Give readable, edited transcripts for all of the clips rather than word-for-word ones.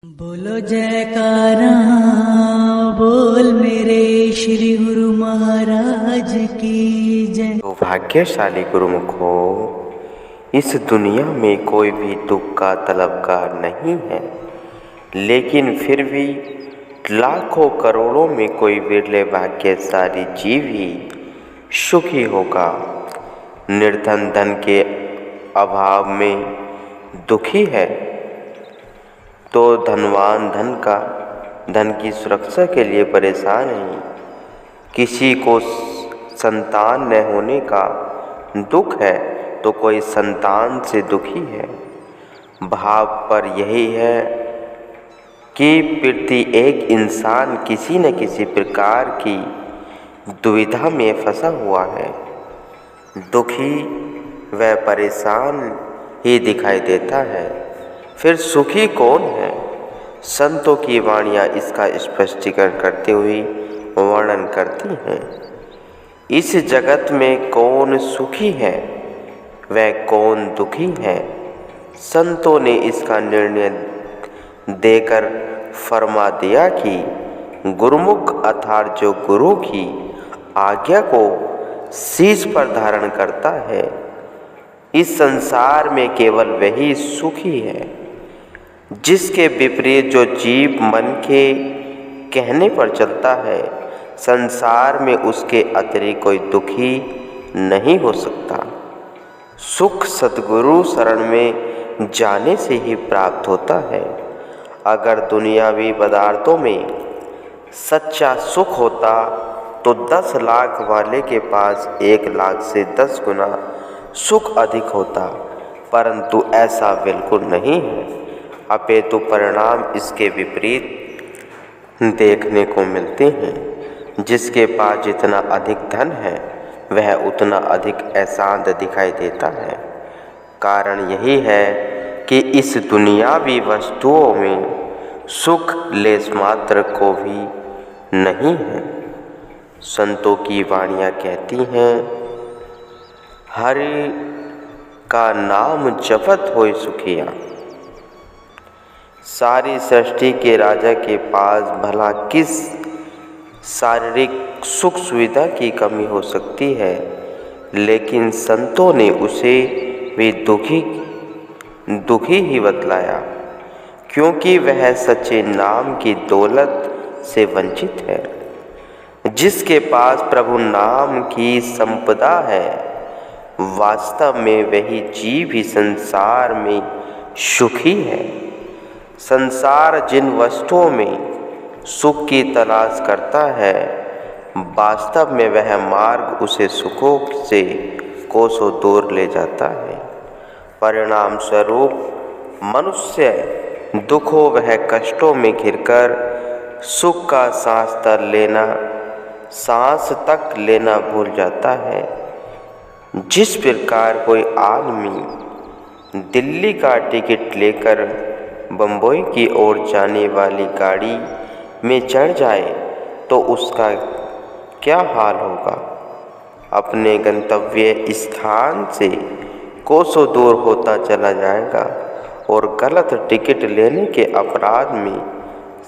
बोलो जयकारा बोल मेरे श्री गुरु महाराज की जय। तो भाग्यशाली गुरुमुख हो, इस दुनिया में कोई भी दुख का तलबगार नहीं है, लेकिन फिर भी लाखों करोड़ों में कोई विरले भाग्यशाली जीव ही सुखी होगा। निर्धन धन के अभाव में दुखी है तो धनवान धन की सुरक्षा के लिए परेशान है। किसी को संतान न होने का दुख है तो कोई संतान से दुखी है। भाव पर यही है कि प्रति एक इंसान किसी न किसी प्रकार की दुविधा में फंसा हुआ है। दुखी व परेशान ही दिखाई देता है, फिर सुखी कौन है? संतों की वाणियाँ इसका स्पष्टीकरण करते हुए वर्णन करती हैं। इस जगत में कौन सुखी है वह कौन दुखी है, संतों ने इसका निर्णय देकर फरमा दिया कि गुरुमुख अर्थात जो गुरु की आज्ञा को शीश पर धारण करता है, इस संसार में केवल वही सुखी है। जिसके विपरीत जो जीव मन के कहने पर चलता है, संसार में उसके अतिरिक्त कोई दुखी नहीं हो सकता। सुख सद्गुरु शरण में जाने से ही प्राप्त होता है। अगर दुनियावी पदार्थों में सच्चा सुख होता तो 10 लाख वाले के पास 1 लाख से 10 गुना सुख अधिक होता, परंतु ऐसा बिल्कुल नहीं है। अपितु परिणाम इसके विपरीत देखने को मिलते हैं। जिसके पास जितना अधिक धन है वह उतना अधिक अशांत दिखाई देता है। कारण यही है कि इस दुनियावी वस्तुओं में सुख लेश मात्र को भी नहीं है। संतों की वाणियाँ कहती हैं, हरि का नाम जपत होय सुखिया। सारी सृष्टि के राजा के पास भला किस शारीरिक सुख सुविधा की कमी हो सकती है, लेकिन संतों ने उसे भी दुखी ही बतलाया, क्योंकि वह सच्चे नाम की दौलत से वंचित है। जिसके पास प्रभु नाम की संपदा है, वास्तव में वही जीव ही संसार में सुखी है। संसार जिन वस्तुओं में सुख की तलाश करता है, वास्तव में वह मार्ग उसे सुखों से कोसों दूर ले जाता है। परिणाम स्वरूप मनुष्य दुखों वह कष्टों में घिरकर सुख का सांस तक लेना भूल जाता है। जिस प्रकार कोई आदमी दिल्ली का टिकट लेकर बम्बई की ओर जाने वाली गाड़ी में चढ़ जाए तो उसका क्या हाल होगा। अपने गंतव्य स्थान से कोसों दूर होता चला जाएगा और गलत टिकट लेने के अपराध में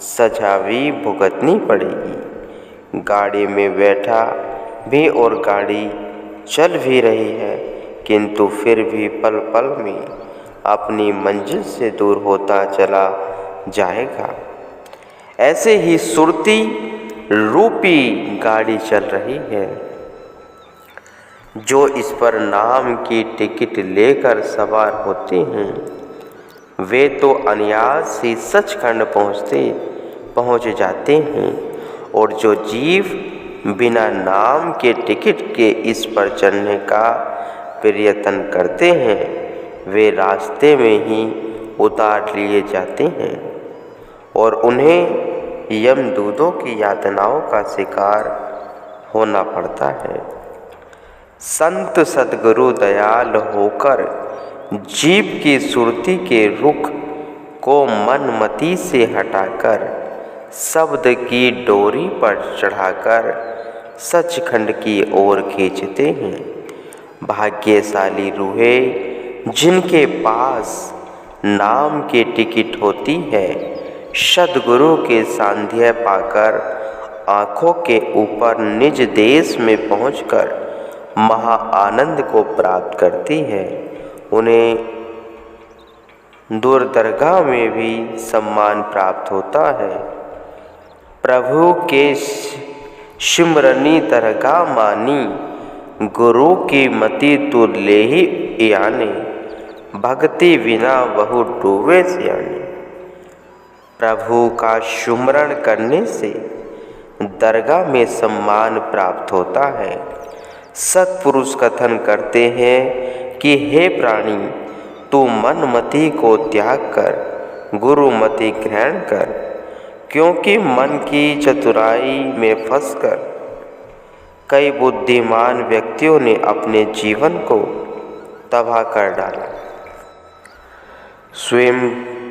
सजा भी भुगतनी पड़ेगी। गाड़ी में बैठा भी और गाड़ी चल भी रही है, किंतु फिर भी पल पल में अपनी मंजिल से दूर होता चला जाएगा। ऐसे ही सुरती रूपी गाड़ी चल रही है। जो इस पर नाम की टिकट लेकर सवार होते हैं, वे तो अनायास ही सचखंड पहुँच जाते हैं, और जो जीव बिना नाम के टिकट के इस पर चढ़ने का प्रयत्न करते हैं, वे रास्ते में ही उतार लिए जाते हैं और उन्हें यमदूतों की यातनाओं का शिकार होना पड़ता है। संत सद्गुरु दयाल होकर जीव की सुरती के रुख को मनमति से हटाकर शब्द की डोरी पर चढ़ाकर सचखंड की ओर खींचते हैं। भाग्यशाली रूहें जिनके पास नाम की टिकट होती है, सद्गुरु के सानिध्य पाकर आँखों के ऊपर निज देश में पहुंचकर महा आनंद को प्राप्त करती है। उन्हें दूर दरगाह में भी सम्मान प्राप्त होता है। प्रभु के सिमरनी दरगाह मानी, गुरु की मति तू ले ही आने, भक्ति बिना बहु डूबे सियाने। प्रभु का सुमरण करने से दरगाह में सम्मान प्राप्त होता है। सत्पुरुष कथन करते हैं कि हे प्राणी, तू मनमति को त्याग कर गुरुमति ग्रहण कर, क्योंकि मन की चतुराई में फंसकर कई बुद्धिमान व्यक्तियों ने अपने जीवन को तबाह कर डाला। स्वयं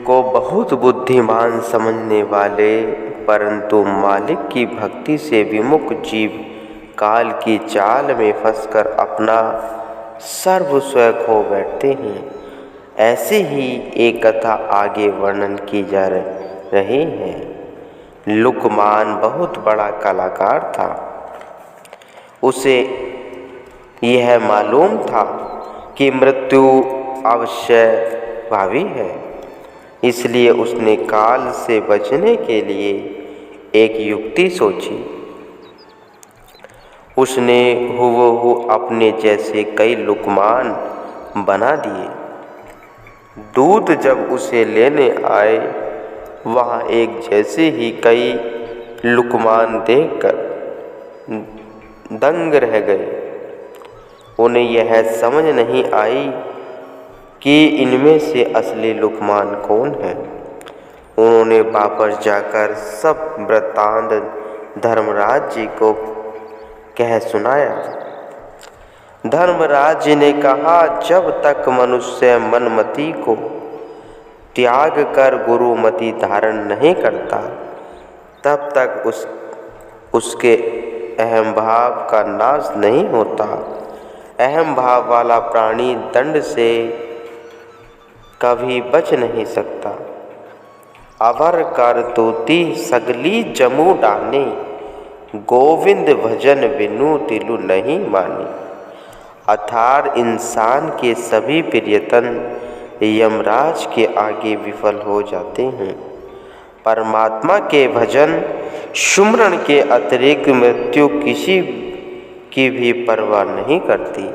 को बहुत बुद्धिमान समझने वाले परंतु मालिक की भक्ति से विमुख जीव काल की चाल में फंसकर अपना सर्वस्व खो बैठते हैं। ऐसे ही एक कथा आगे वर्णन की जा रही है। लुकमान बहुत बड़ा कलाकार था। उसे यह मालूम था कि मृत्यु अवश्य भावी है, इसलिए उसने काल से बचने के लिए एक युक्ति सोची। उसने हुबहू अपने जैसे कई लुकमान बना दिए। दूत जब उसे लेने आए, वहाँ एक जैसे ही कई लुकमान देखकर दंग रह गए। उन्हें यह समझ नहीं आई कि इनमें से असली लुकमान कौन है। उन्होंने वापस जाकर सब वृत्तांत धर्मराज जी को कह सुनाया। धर्मराज जी ने कहा, जब तक मनुष्य मनमति को त्याग कर गुरुमति धारण नहीं करता, तब तक उसके अहम भाव का नाश नहीं होता। अहम भाव वाला प्राणी दंड से कभी बच नहीं सकता। अवर कर तूती सगली जमू डाने, गोविंद भजन बिनु तिलु नहीं मानी। अर्थात इंसान के सभी प्रियतन यमराज के आगे विफल हो जाते हैं। परमात्मा के भजन सुमरण के अतिरिक्त मृत्यु किसी की भी परवाह नहीं करती।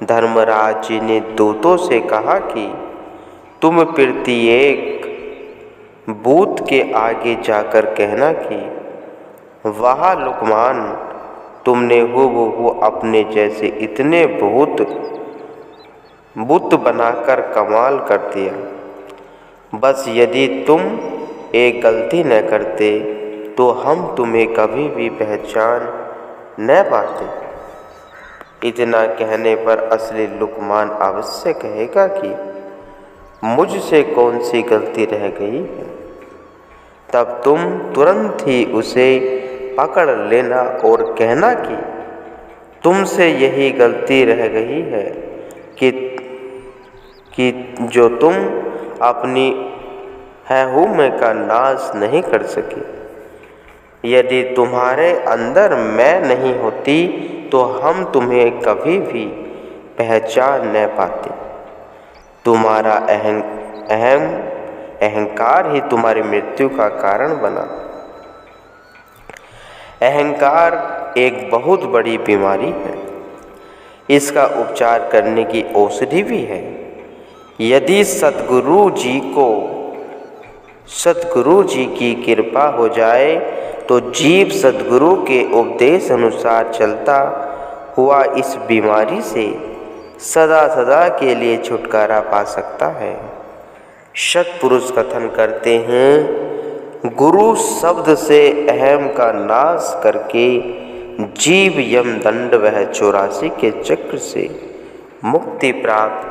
धर्मराज जी ने दूतों से कहा कि तुम प्रत्येक बूथ के आगे जाकर कहना कि वाह लुकमान, तुमने हुबहू अपने जैसे इतने बुत बनाकर कमाल कर दिया। बस यदि तुम एक गलती न करते तो हम तुम्हें कभी भी पहचान न पाते। इतना कहने पर असली लुकमान अवश्य कहेगा कि मुझसे कौन सी गलती रह गई है। तब तुम तुरंत ही उसे पकड़ लेना और कहना कि तुमसे यही गलती रह गई है कि जो तुम अपनी में का नाश नहीं कर सके। यदि तुम्हारे अंदर मैं नहीं होती तो हम तुम्हें कभी भी पहचान न पाते। तुम्हारा अहंकार ही तुम्हारी मृत्यु का कारण बना। अहंकार एक बहुत बड़ी बीमारी है। इसका उपचार करने की औषधि भी है। यदि सद्गुरु जी की कृपा हो जाए तो जीव सद्गुरु के उपदेश अनुसार चलता हुआ इस बीमारी से सदा सदा के लिए छुटकारा पा सकता है। सत्पुरुष कथन करते हैं, गुरु शब्द से अहम का नाश करके जीव यम दंड वह 84 के चक्र से मुक्ति प्राप्त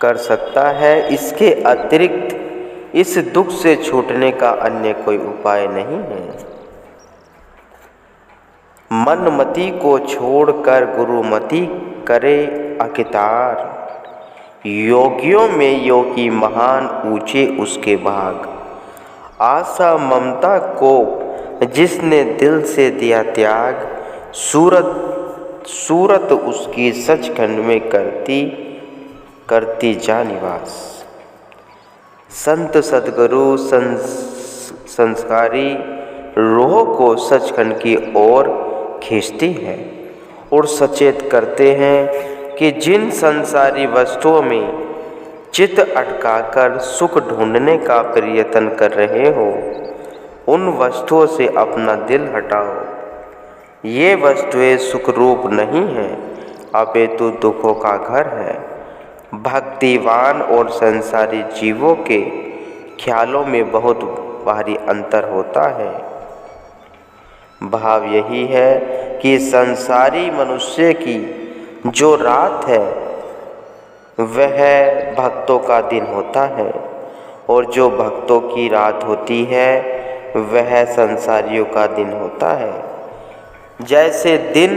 कर सकता है। इसके अतिरिक्त इस दुख से छूटने का अन्य कोई उपाय नहीं है। मनमति को छोड़कर गुरुमति करे अकितार, योगियों में योगी महान ऊंचे उसके भाग। आशा ममता को जिसने दिल से दिया त्याग, सूरत उसकी सचखंड में करती जा निवास। संत सद्गुरु संस्कारी रूह को सचखंड की ओर खींचती है और सचेत करते हैं कि जिन संसारी वस्तुओं में चित्त अटकाकर सुख ढूंढने का प्रयत्न कर रहे हो, उन वस्तुओं से अपना दिल हटाओ। ये वस्तुएं सुख रूप नहीं हैं, अपितु दुखों का घर है। भक्तिवान और संसारी जीवों के ख्यालों में बहुत भारी अंतर होता है। भाव यही है कि संसारी मनुष्य की जो रात है वह भक्तों का दिन होता है, और जो भक्तों की रात होती है वह संसारियों का दिन होता है। जैसे दिन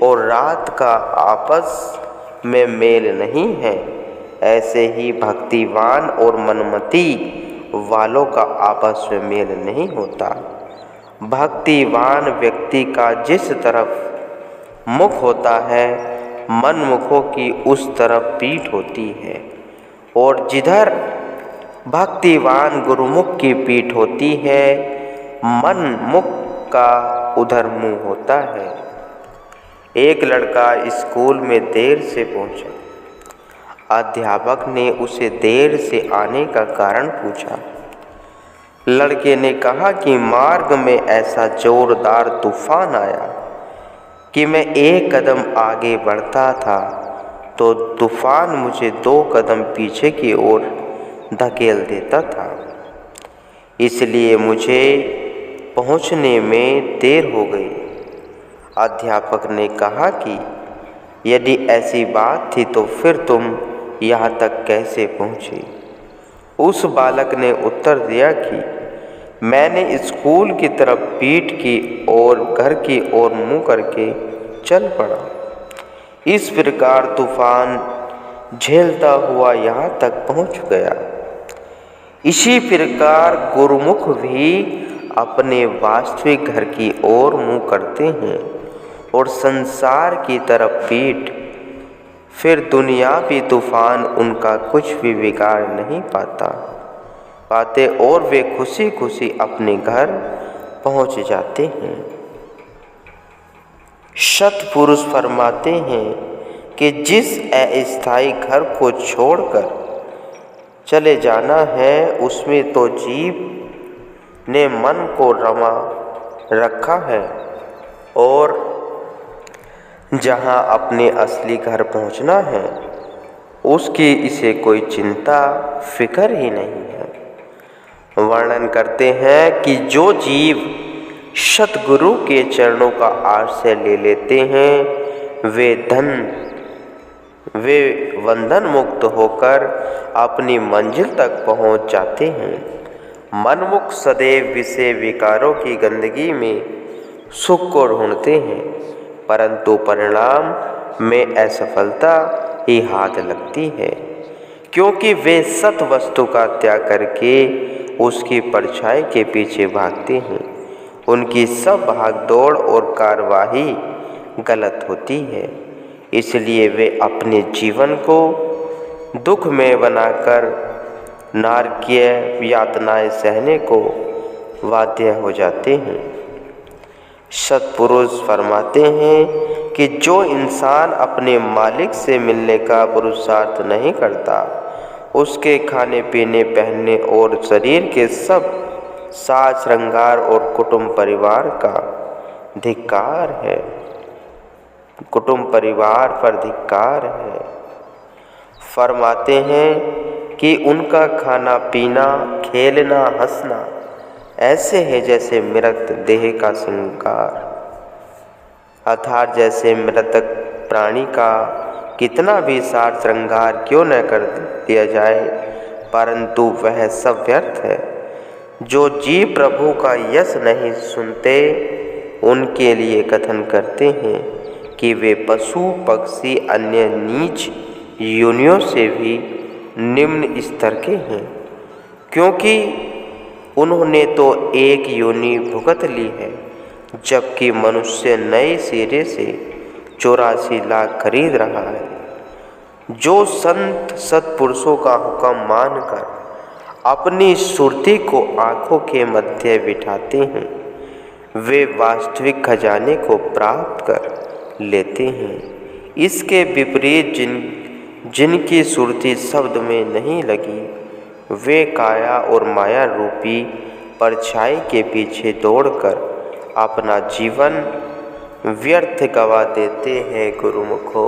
और रात का आपस में मेल नहीं है, ऐसे ही भक्तिवान और मनमती वालों का आपस में मेल नहीं होता। भक्तिवान व्यक्ति का जिस तरफ मुख होता है, मनमुखों की उस तरफ पीठ होती है, और जिधर भक्तिवान गुरुमुख की पीठ होती है, मनमुख का उधर मुंह होता है। एक लड़का स्कूल में देर से पहुंचा। अध्यापक ने उसे देर से आने का कारण पूछा। लड़के ने कहा कि मार्ग में ऐसा जोरदार तूफान आया कि मैं एक कदम आगे बढ़ता था तो तूफान मुझे 2 कदम पीछे की ओर धकेल देता था, इसलिए मुझे पहुंचने में देर हो गई। अध्यापक ने कहा कि यदि ऐसी बात थी तो फिर तुम यहाँ तक कैसे पहुँचे? उस बालक ने उत्तर दिया कि मैंने स्कूल की तरफ पीठ की और घर की ओर मुँह करके चल पड़ा। इस प्रकार तूफान झेलता हुआ यहाँ तक पहुँच गया। इसी प्रकार गुरुमुख भी अपने वास्तविक घर की ओर मुँह करते हैं और संसार की तरफ पीठ, फिर दुनियावी तूफान उनका कुछ भी बिगाड़ नहीं पाते और वे खुशी खुशी अपने घर पहुंच जाते हैं। सत्पुरुष फरमाते हैं कि जिस अस्थायी घर को छोड़कर चले जाना है, उसमें तो जीव ने मन को रमा रखा है, और जहाँ अपने असली घर पहुँचना है उसकी इसे कोई चिंता फिक्र ही नहीं है। वर्णन करते हैं कि जो जीव सतगुरु के चरणों का आश्रय ले लेते हैं, वे बंधन मुक्त होकर अपनी मंजिल तक पहुँच जाते हैं। मनमुख सदैव विषय विकारों की गंदगी में सुख को ढूंढते हैं, परंतु परिणाम में असफलता ही हाथ लगती है, क्योंकि वे सत वस्तु का त्याग करके उसकी परछाई के पीछे भागते हैं। उनकी सब भागदौड़ और कार्यवाही गलत होती है, इसलिए वे अपने जीवन को दुख में बनाकर नारकीय यातनाएं सहने को बाध्य हो जाते हैं। सत्पुरुष फरमाते हैं कि जो इंसान अपने मालिक से मिलने का पुरुषार्थ नहीं करता, उसके खाने पीने पहनने और शरीर के सब साज श्रृंगार और कुटुंब परिवार का धिक्कार है। कुटुंब परिवार पर धिक्कार है। फरमाते हैं कि उनका खाना पीना, खेलना, हंसना ऐसे है जैसे मृत देह का श्रृंगार, अर्थात जैसे मृतक प्राणी का कितना भी साज श्रृंगार क्यों न कर दिया जाए, परंतु वह सब व्यर्थ है। जो जीव प्रभु का यश नहीं सुनते, उनके लिए कथन करते हैं कि वे पशु पक्षी अन्य नीच योनियों से भी निम्न स्तर के हैं, क्योंकि उन्होंने तो एक योनि भुगत ली है, जबकि मनुष्य नए सिरे से 84 लाख खरीद रहा है। जो संत सत्पुरुषों का हुक्म मानकर अपनी सुरती को आँखों के मध्य बिठाते हैं, वे वास्तविक खजाने को प्राप्त कर लेते हैं। इसके विपरीत जिनकी सुरती शब्द में नहीं लगी, वे काया और माया रूपी परछाई के पीछे दौड़कर अपना जीवन व्यर्थ गवा देते हैं। गुरुमुखो।